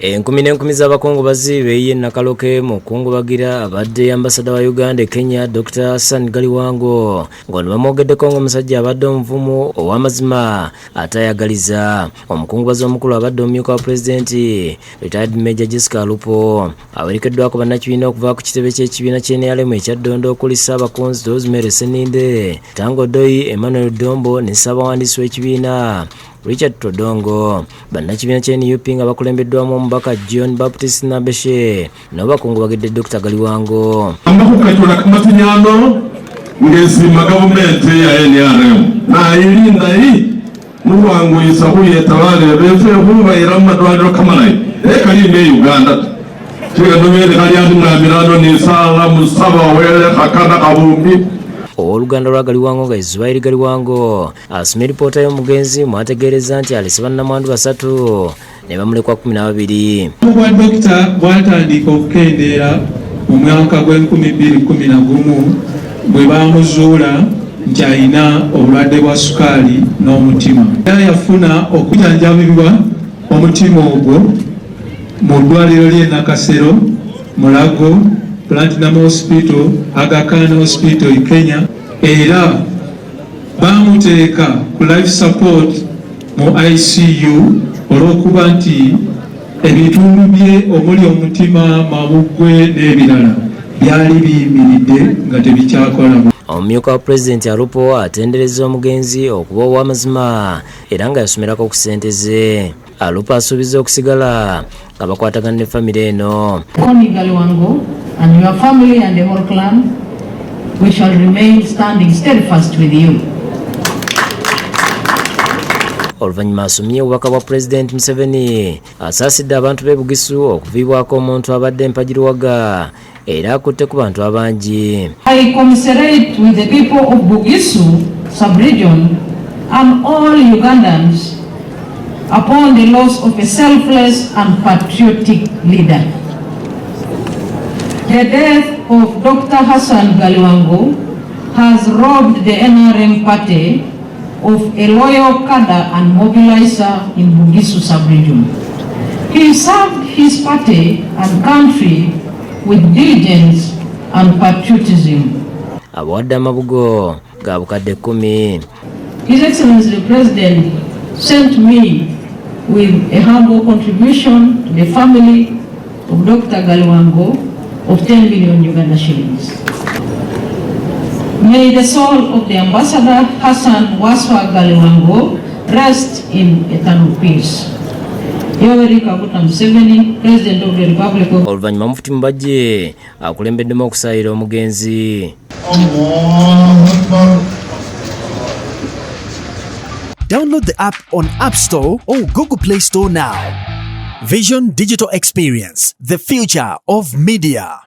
Enkumi n'enkumi z'abakungubazi beeyiye Nakaloke mu kungubagira abadde ambasada wa Uganda Kenya Dr. Hassan Galiwango ng'ono bamwogeddeko ng'omusajja abadde omuvumu ow'amazima atayagaliza. Omukungubazi omukulu abadde omumyuka wa pulezidenti retired Major Jessica Alupo awerekeddwako bannakibiina okuva ku kitebe ky'ekibiina ky'NRM ekyaddondo okuli Ssaabakunzi Rosemary Seninde, Tango Doi, Emmanuel Dombo ne Ssaabawandiisi w'ekibiina Richard Todongo. Bannakibiina ky'NUP nga bakulembeddwamu omubaka John Baptist Nabeshe nabo bakungubagidde Dr. Galiwango. Ambakukatula kamatinyano ngezima gavumenti ya NRM na ilinda hii muwangu isabuye tabale befe huba irama dwaliro kamalai kalinde Uganda tiga nomere kali andi mwamirano ni sala musaba wele hakana kabumbi. Oluganda lwa Galiwango nga Israeli Galiwango asomye ripoota y'omugenzi mwategeereza nti alese bannamwandu 3 ne bamulekwa 12. Obwa Dr. bwatandika okukendeera mu mwaka gw'2011 bwe bamuzuula nti alina obulwadde bwa sukaali n'omutima. Era yafuna okujjanjabibwa omutima ogwo mu ddwaliro ly'e Nakasero, Mulago, Platinum Hospital, Aga Khan Hospital in Kenya. Era bamuteeka ku life support mu ICU olw'okuba nti ebitundu bye omuli omutima, mabugwe n'ebirala byali biyimiridde nga tebikyakola. Omumyuka wa pulezidenti Alupo atendereza omugenzi okuba ow'amazima era nga yasomerako ku ssente ze. Alupo asuubiza okusigala nga bakwatagana ne famire eno. Galiwango and your family and the whole clan, we shall remain standing steadfast with you. Oluvannyuma asomye obubaka bwa President Museveni asaasidde abantu b'e Bugisu okuviibwako omuntu abadde mpagiruwaga era akutte ku bantu abangi. I commiserate with the people of Bugisu sub-region and all Ugandans upon the loss of a selfless and patriotic leader. The death of Dr. Hassan Galiwango has robbed the NRM party of a loyal cadre and mobilizer in Bugisu sub-region. He served his party and country with diligence and patriotism. Abawadde amabugo ga bukadde 10. His Excellency the President sent me with a humble contribution to the family of Dr. Galiwango of 10 million Uganda shillings. May the soul of the Ambassador Hassan Galiwango rest in eternal peace. Yoweri Kaguta Museveni, President of the Republic of Oluvannyuma Mufti Mubajje akulembeddemu okusaayira omugenzi. Download the app on App Store or Google Play Store now. Vision Digital Experience, the future of media.